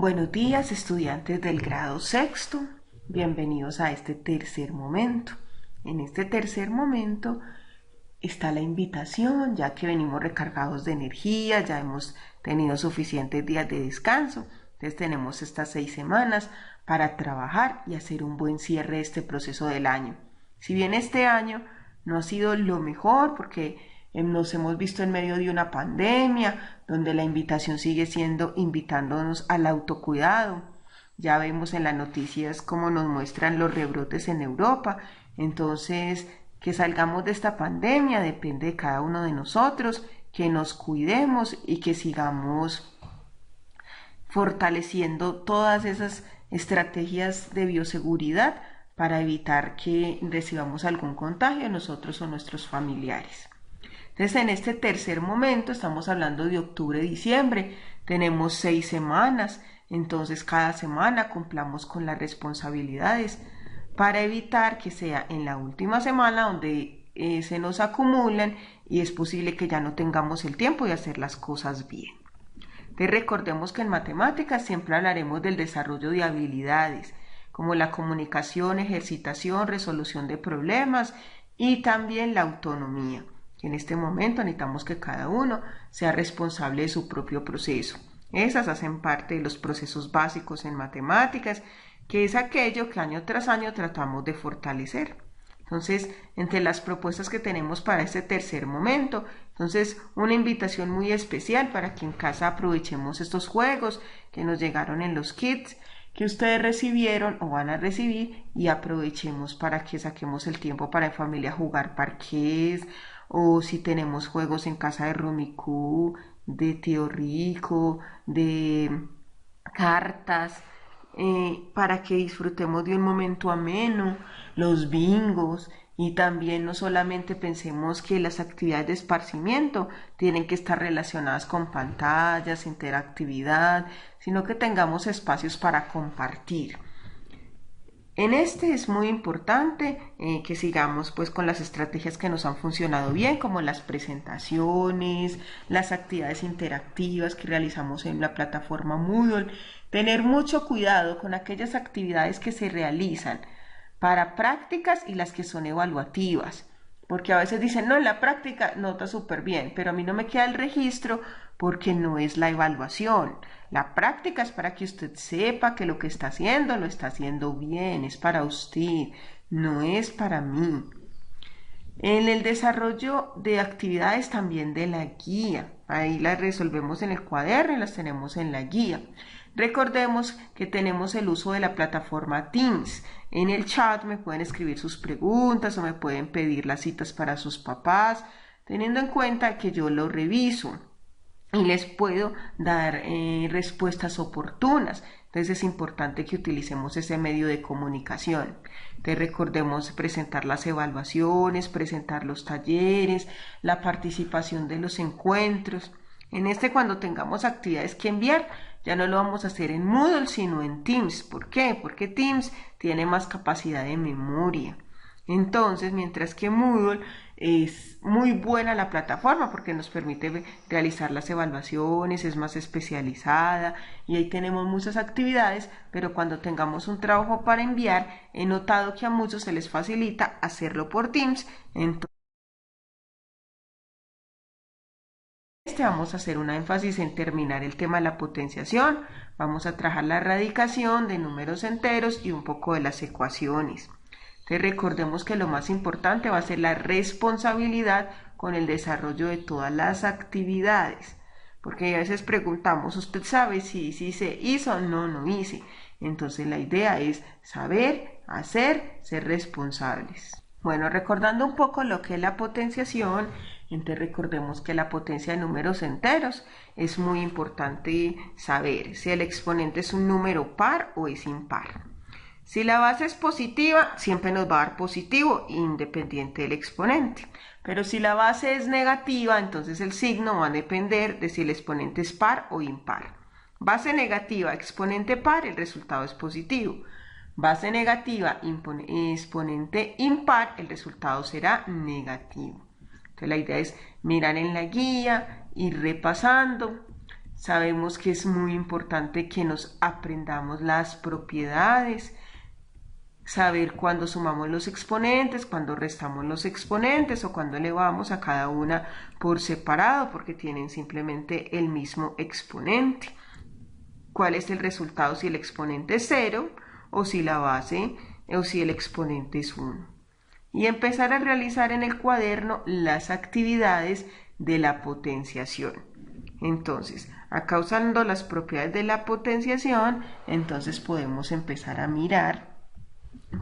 Buenos días, estudiantes del grado sexto. Bienvenidos a este tercer momento. En este tercer momento está la invitación, ya que venimos recargados de energía, ya hemos tenido suficientes días de descanso. Entonces tenemos estas 6 semanas para trabajar y hacer un buen cierre de este proceso del año. Si bien este año no ha sido lo mejor porque nos hemos visto en medio de una pandemia, donde la invitación sigue siendo invitándonos al autocuidado. Ya vemos en las noticias cómo nos muestran los rebrotes en Europa. Entonces, que salgamos de esta pandemia depende de cada uno de nosotros, que nos cuidemos y que sigamos fortaleciendo todas esas estrategias de bioseguridad para evitar que recibamos algún contagio nosotros o nuestros familiares. Entonces, en este tercer momento estamos hablando de octubre-diciembre, tenemos 6 semanas, entonces cada semana cumplamos con las responsabilidades para evitar que sea en la última semana donde se nos acumulan y es posible que ya no tengamos el tiempo de hacer las cosas bien. Entonces, recordemos que en matemáticas siempre hablaremos del desarrollo de habilidades, como la comunicación, ejercitación, resolución de problemas y también la autonomía. En este momento necesitamos que cada uno sea responsable de su propio proceso. Esas hacen parte de los procesos básicos en matemáticas, que es aquello que año tras año tratamos de fortalecer. Entonces, entre las propuestas que tenemos para este tercer momento, entonces una invitación muy especial para que en casa aprovechemos estos juegos que nos llegaron en los kits que ustedes recibieron o van a recibir y aprovechemos para que saquemos el tiempo para en familia jugar parqués o si tenemos juegos en casa de Rumicú, de Tío Rico, de cartas, para que disfrutemos de un momento ameno, los bingos y también no solamente pensemos que las actividades de esparcimiento tienen que estar relacionadas con pantallas, interactividad, sino que tengamos espacios para compartir. En este es muy importante que sigamos pues con las estrategias que nos han funcionado bien, como las presentaciones, las actividades interactivas que realizamos en la plataforma Moodle. Tener mucho cuidado con aquellas actividades que se realizan para prácticas y las que son evaluativas. Porque a veces dicen, no, en la práctica nota súper bien, pero a mí no me queda el registro porque no es la evaluación. La práctica es para que usted sepa que lo que está haciendo lo está haciendo bien, es para usted, no es para mí. En el desarrollo de actividades también de la guía, ahí las resolvemos en el cuaderno y las tenemos en la guía. Recordemos que tenemos el uso de la plataforma Teams. En el chat me pueden escribir sus preguntas o me pueden pedir las citas para sus papás, teniendo en cuenta que yo lo reviso y les puedo dar respuestas oportunas. Entonces es importante que utilicemos ese medio de comunicación. Entonces recordemos presentar las evaluaciones, presentar los talleres, la participación de los encuentros. En este, cuando tengamos actividades que enviar, ya no lo vamos a hacer en Moodle, sino en Teams. ¿Por qué? Porque Teams tiene más capacidad de memoria. Entonces, mientras que Moodle es muy buena la plataforma porque nos permite realizar las evaluaciones, es más especializada y ahí tenemos muchas actividades, pero cuando tengamos un trabajo para enviar, he notado que a muchos se les facilita hacerlo por Teams. Entonces, vamos a hacer un énfasis en terminar el tema de la potenciación, vamos a trabajar la radicación de números enteros y un poco de las ecuaciones. Entonces recordemos que lo más importante va a ser la responsabilidad con el desarrollo de todas las actividades, porque a veces preguntamos, ¿usted sabe si se hizo? No, no hice. Entonces la idea es saber, hacer, ser responsables. Bueno, recordando un poco lo que es la potenciación, entonces recordemos que la potencia de números enteros es muy importante saber si el exponente es un número par o es impar. Si la base es positiva, siempre nos va a dar positivo independiente del exponente. Pero si la base es negativa, entonces el signo va a depender de si el exponente es par o impar. Base negativa, exponente par, el resultado es positivo. Base negativa, exponente impar, el resultado será negativo. Entonces la idea es mirar en la guía, ir repasando, Sabemos que es muy importante que nos aprendamos las propiedades, saber cuándo sumamos los exponentes, cuándo restamos los exponentes o cuándo elevamos a cada una por separado porque tienen simplemente el mismo exponente. ¿Cuál es el resultado si el exponente es 0 o si la base o si el exponente es 1? Y empezar a realizar en el cuaderno las actividades de la potenciación. Entonces, acá usando las propiedades de la potenciación, entonces podemos empezar a mirar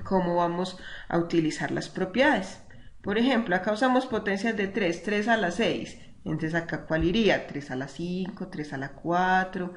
cómo vamos a utilizar las propiedades. Por ejemplo, acá usamos potencias de 3, 3 a la 6. Entonces acá ¿cuál iría? 3 a la 5, 3 a la 4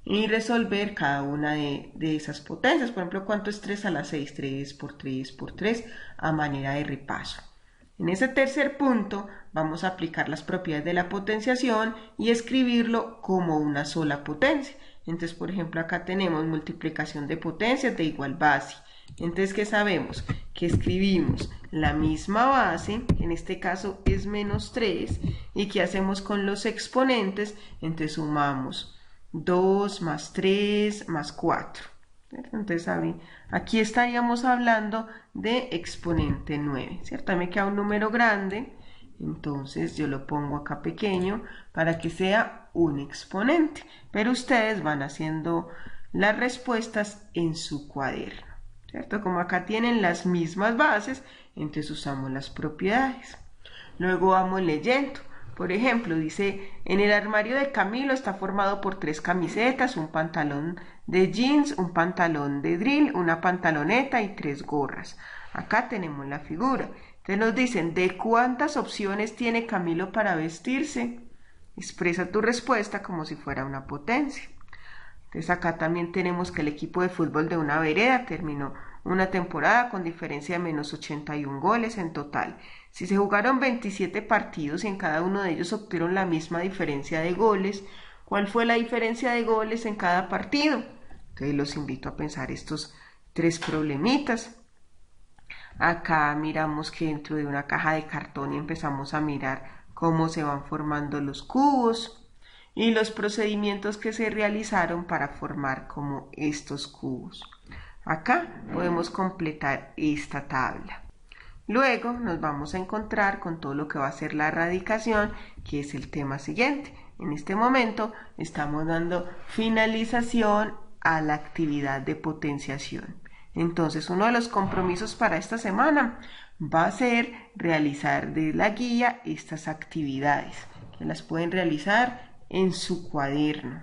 y resolver cada una de esas potencias. Por ejemplo, ¿cuánto es 3 a la 6? 3 por 3 por 3 a manera de repaso. En ese tercer punto vamos a aplicar las propiedades de la potenciación y escribirlo como una sola potencia. Entonces, por ejemplo, acá tenemos multiplicación de potencias de igual base. Entonces, ¿qué sabemos? Que escribimos la misma base, en este caso es menos 3, y ¿qué hacemos con los exponentes? Entonces sumamos 2 más 3 más 4. Entonces aquí estaríamos hablando de exponente 9, ¿cierto? A mí me queda un número grande, entonces yo lo pongo acá pequeño para que sea un exponente, pero ustedes van haciendo las respuestas en su cuaderno, ¿cierto? Como acá tienen las mismas bases, entonces usamos las propiedades. Luego vamos leyendo. Por ejemplo, dice, en el armario de Camilo está formado por 3 camisetas, un pantalón de jeans, un pantalón de drill, una pantaloneta y 3 gorras. Acá tenemos la figura. Entonces nos dicen, ¿de cuántas opciones tiene Camilo para vestirse? Expresa tu respuesta como si fuera una potencia. Entonces acá también tenemos que el equipo de fútbol de una vereda terminó una temporada con diferencia de menos 81 goles en total. Si se jugaron 27 partidos y en cada uno de ellos obtuvieron la misma diferencia de goles, ¿cuál fue la diferencia de goles en cada partido? Entonces los invito a pensar estos 3 problemitas. Acá miramos que dentro de una caja de cartón y empezamos a mirar cómo se van formando los cubos y los procedimientos que se realizaron para formar como estos cubos. Acá podemos completar esta tabla. Luego nos vamos a encontrar con todo lo que va a ser la radicación, que es el tema siguiente. En este momento estamos dando finalización a la actividad de potenciación. Entonces, uno de los compromisos para esta semana va a ser realizar de la guía estas actividades, que las pueden realizar en su cuaderno.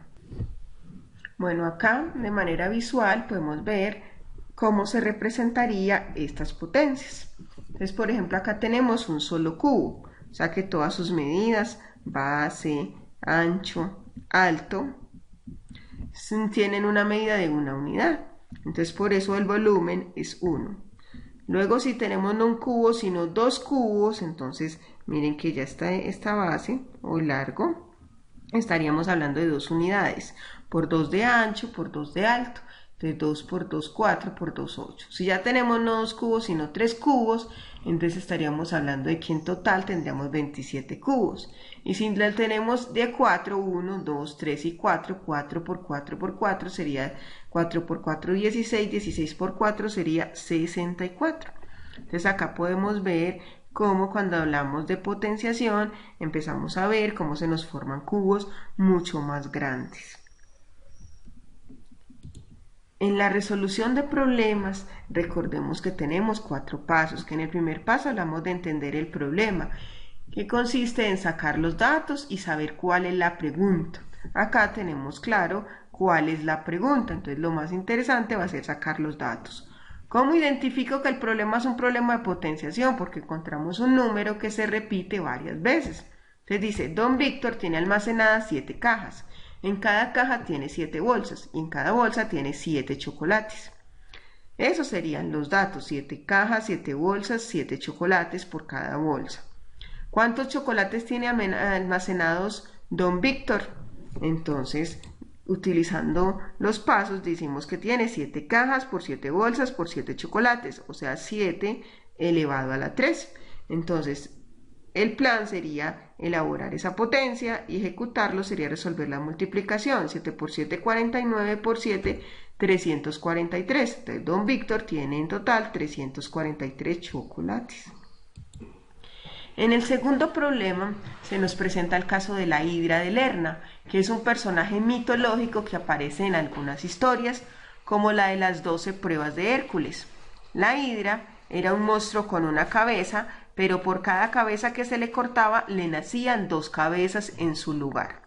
Bueno, acá de manera visual podemos ver cómo se representaría estas potencias. Entonces, por ejemplo, acá tenemos un solo cubo, o sea que todas sus medidas, base, ancho, alto, tienen una medida de una unidad. Entonces, por eso el volumen es 1. Luego, si tenemos no un cubo, sino 2 cubos, entonces miren que ya está esta base o largo, estaríamos hablando de 2 unidades, por 2 de ancho, por 2 de alto. Entonces 2 por 2, 4 por 2, 8. Si ya tenemos no 2 cubos, sino 3 cubos, entonces estaríamos hablando de que en total tendríamos 27 cubos. Y si la tenemos de 4, 1, 2, 3 y 4, 4 por 4 por 4 sería 4 por 4, 16, 16 por 4 sería 64. Entonces acá podemos ver cómo cuando hablamos de potenciación empezamos a ver cómo se nos forman cubos mucho más grandes. En la resolución de problemas, recordemos que tenemos 4 pasos, que en el primer paso hablamos de entender el problema, que consiste en sacar los datos y saber cuál es la pregunta. Acá tenemos claro cuál es la pregunta, entonces lo más interesante va a ser sacar los datos. ¿Cómo identifico que el problema es un problema de potenciación? Porque encontramos un número que se repite varias veces. Entonces dice, Don Víctor tiene almacenadas 7 cajas. En cada caja tiene 7 bolsas y en cada bolsa tiene 7 chocolates. Esos serían los datos, 7 cajas, 7 bolsas, 7 chocolates por cada bolsa. ¿Cuántos chocolates tiene almacenados Don Víctor? Entonces, utilizando los pasos, decimos que tiene 7 cajas por 7 bolsas por 7 chocolates, o sea, 7 elevado a la 3. Entonces, el plan sería elaborar esa potencia y ejecutarlo sería resolver la multiplicación. 7 por 7, 49 por 7, 343. Entonces, don Víctor tiene en total 343 chocolates. En el segundo problema se nos presenta el caso de la Hidra de Lerna, que es un personaje mitológico que aparece en algunas historias, como la de las 12 pruebas de Hércules. La Hidra era un monstruo con una cabeza, pero por cada cabeza que se le cortaba le nacían 2 cabezas en su lugar.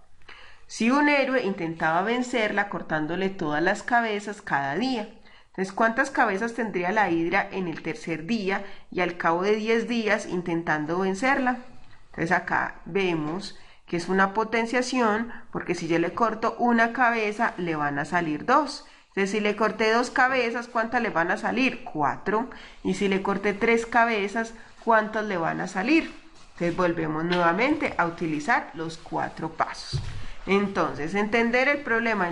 Si un héroe intentaba vencerla cortándole todas las cabezas cada día, entonces, ¿cuántas cabezas tendría la Hidra en el tercer día y al cabo de 10 días intentando vencerla? Entonces acá vemos que es una potenciación, porque si yo le corto una cabeza, le van a salir 2. Entonces, si le corté 2 cabezas, ¿cuántas le van a salir? 4. Y si le corté 3 cabezas, ¿cuántas le van a salir? Entonces, volvemos nuevamente a utilizar los 4 pasos. Entonces, entender el problema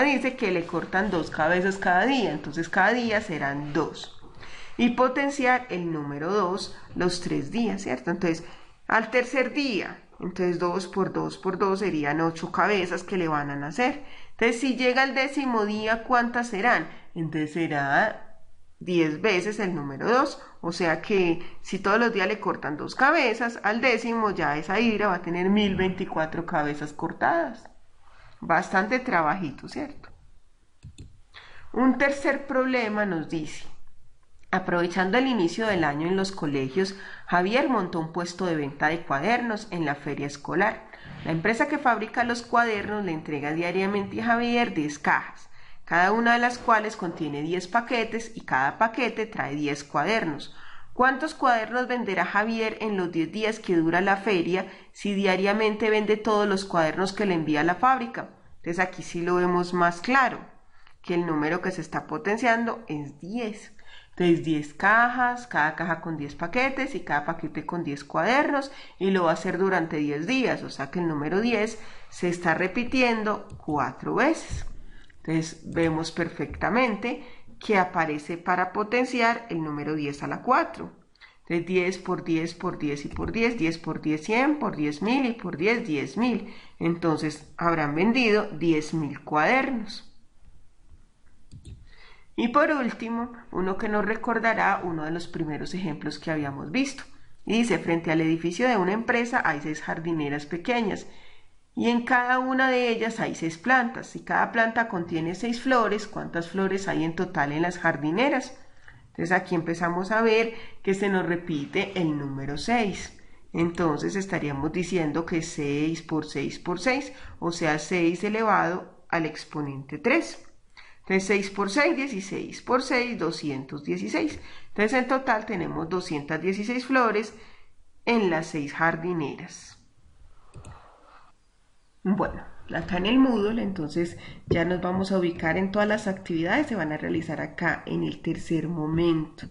dice que le cortan 2 cabezas cada día, entonces cada día serán 2. Y potenciar el número 2 los 3 días, ¿cierto? Entonces, al tercer día, entonces 2 por 2 por 2 serían 8 cabezas que le van a nacer. Entonces, si llega al 10º día, ¿cuántas serán? Entonces será 10 veces el número 2, o sea que si todos los días le cortan 2 cabezas, al 10º ya esa Hidra va a tener 1024 cabezas cortadas. Bastante trabajito, ¿cierto? Un tercer problema nos dice: aprovechando el inicio del año en los colegios, Javier montó un puesto de venta de cuadernos en la feria escolar. La empresa que fabrica los cuadernos le entrega diariamente a Javier 10 cajas, cada una de las cuales contiene 10 paquetes y cada paquete trae 10 cuadernos. ¿Cuántos cuadernos venderá Javier en los 10 días que dura la feria si diariamente vende todos los cuadernos que le envía a la fábrica? Entonces aquí sí lo vemos más claro, que el número que se está potenciando es 10. Entonces 10 cajas, cada caja con 10 paquetes y cada paquete con 10 cuadernos, y lo va a hacer durante 10 días, o sea que el número 10 se está repitiendo 4 veces. Entonces vemos perfectamente que aparece para potenciar el número 10 a la 4. Entonces 10 por 10 por 10 y por 10, 10 por 10, 100, por 10.000 y por 10, 10.000. Entonces habrán vendido 10.000 cuadernos. Y por último, uno que nos recordará uno de los primeros ejemplos que habíamos visto. Y dice: frente al edificio de una empresa hay 6 jardineras pequeñas, y en cada una de ellas hay 6 plantas. Si cada planta contiene 6 flores, ¿cuántas flores hay en total en las jardineras? Entonces aquí empezamos a ver que se nos repite el número 6. Entonces estaríamos diciendo que 6 por 6 por 6, o sea 6 elevado al exponente 3. Entonces 6 por 6, 16 por 6, 216. Entonces en total tenemos 216 flores en las 6 jardineras. Bueno, acá en el Moodle entonces ya nos vamos a ubicar en todas las actividades que se van a realizar acá en el tercer momento.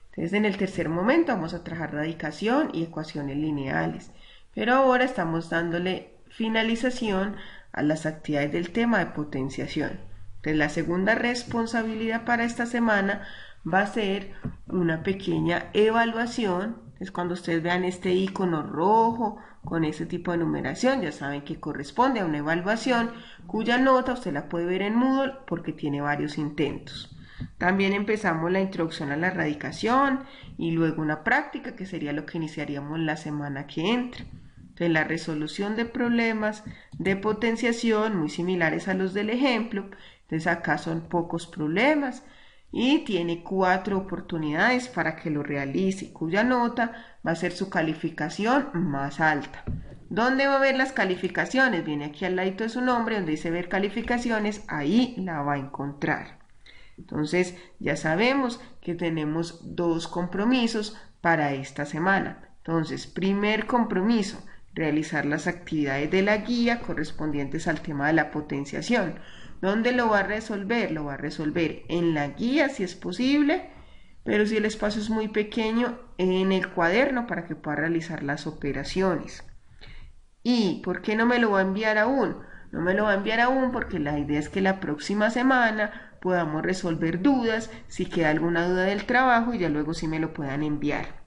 Entonces en el tercer momento vamos a trabajar radicación y ecuaciones lineales, pero ahora estamos dándole finalización a las actividades del tema de potenciación. Entonces la segunda responsabilidad para esta semana va a ser una pequeña evaluación. Es cuando ustedes vean este icono rojo con ese tipo de numeración, ya saben que corresponde a una evaluación cuya nota usted la puede ver en Moodle porque tiene varios intentos. También empezamos la introducción a la radicación y luego una práctica, que sería lo que iniciaríamos la semana que entra. Entonces la resolución de problemas de potenciación muy similares a los del ejemplo. Entonces acá son pocos problemas y tiene 4 oportunidades para que lo realice, cuya nota va a ser su calificación más alta. ¿Dónde va a ver las calificaciones? Viene aquí al ladito de su nombre, donde dice ver calificaciones, ahí la va a encontrar. Entonces ya sabemos que tenemos 2 compromisos para esta semana. Entonces, primer compromiso: realizar las actividades de la guía correspondientes al tema de la potenciación. ¿Dónde lo va a resolver? Lo va a resolver en la guía si es posible, pero si el espacio es muy pequeño, en el cuaderno para que pueda realizar las operaciones. ¿Y por qué no me lo va a enviar aún? No me lo va a enviar aún porque la idea es que la próxima semana podamos resolver dudas, si queda alguna duda del trabajo, y ya luego sí me lo puedan enviar.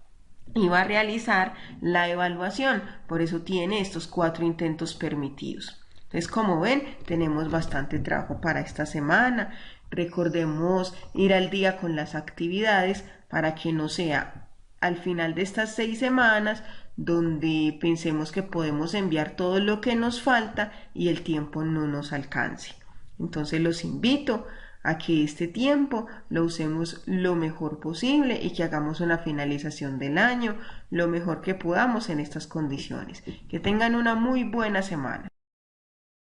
y va a realizar la evaluación. Por eso tiene estos 4 intentos permitidos. Entonces, como ven, tenemos bastante trabajo para esta semana. Recordemos ir al día con las actividades para que no sea al final de estas 6 semanas donde pensemos que podemos enviar todo lo que nos falta y el tiempo no nos alcance. Entonces los invito a que este tiempo lo usemos lo mejor posible y que hagamos una finalización del año lo mejor que podamos en estas condiciones. Que tengan una muy buena semana.